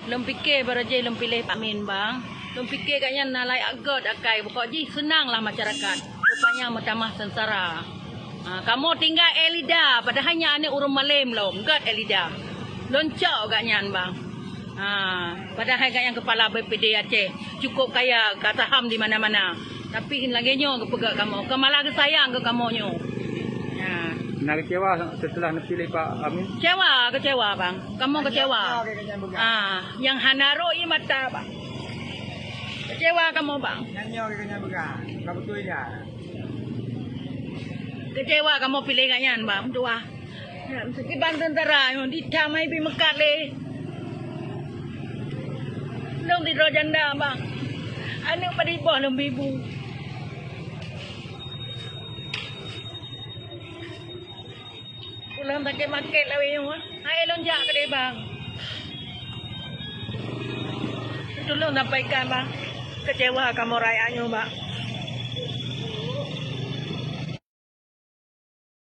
Lom fikir baraje lom pilih Pak Min bang. Lom fikir katnya nalai agak akai pokok ji senanglah masyarakat. Rupanya macam sengsara. Kamu tinggal Elida padahal hanya ane urung malam lom. Gad Elida. Loncok katnya bang. Padahal katnya kepala BPD Aceh cukup kaya kata ham di mana-mana. Tapi lagi nyo kepegak kamu. Kemalah ke sayang ke kamu nyo. Nak kecewa setelah pilih Pak Amin? Kecewa bang. Kamu kecewa. Yang hanaro i mata bang. Kecewa kamu bang. Nyanyo kayaknya begang. Enggak betul ya. Kecewa kamu pilih kanyan bang. Dua. Sakit bang tentara yang ditamai pi mekat le. Long di rojanda bang. Anu pada bawah lembibu. Pulang tak market lah weh. Hai lonjak ke dia bang. Tolong sampaikan bang. Kecewa kamu rakyatnya bang.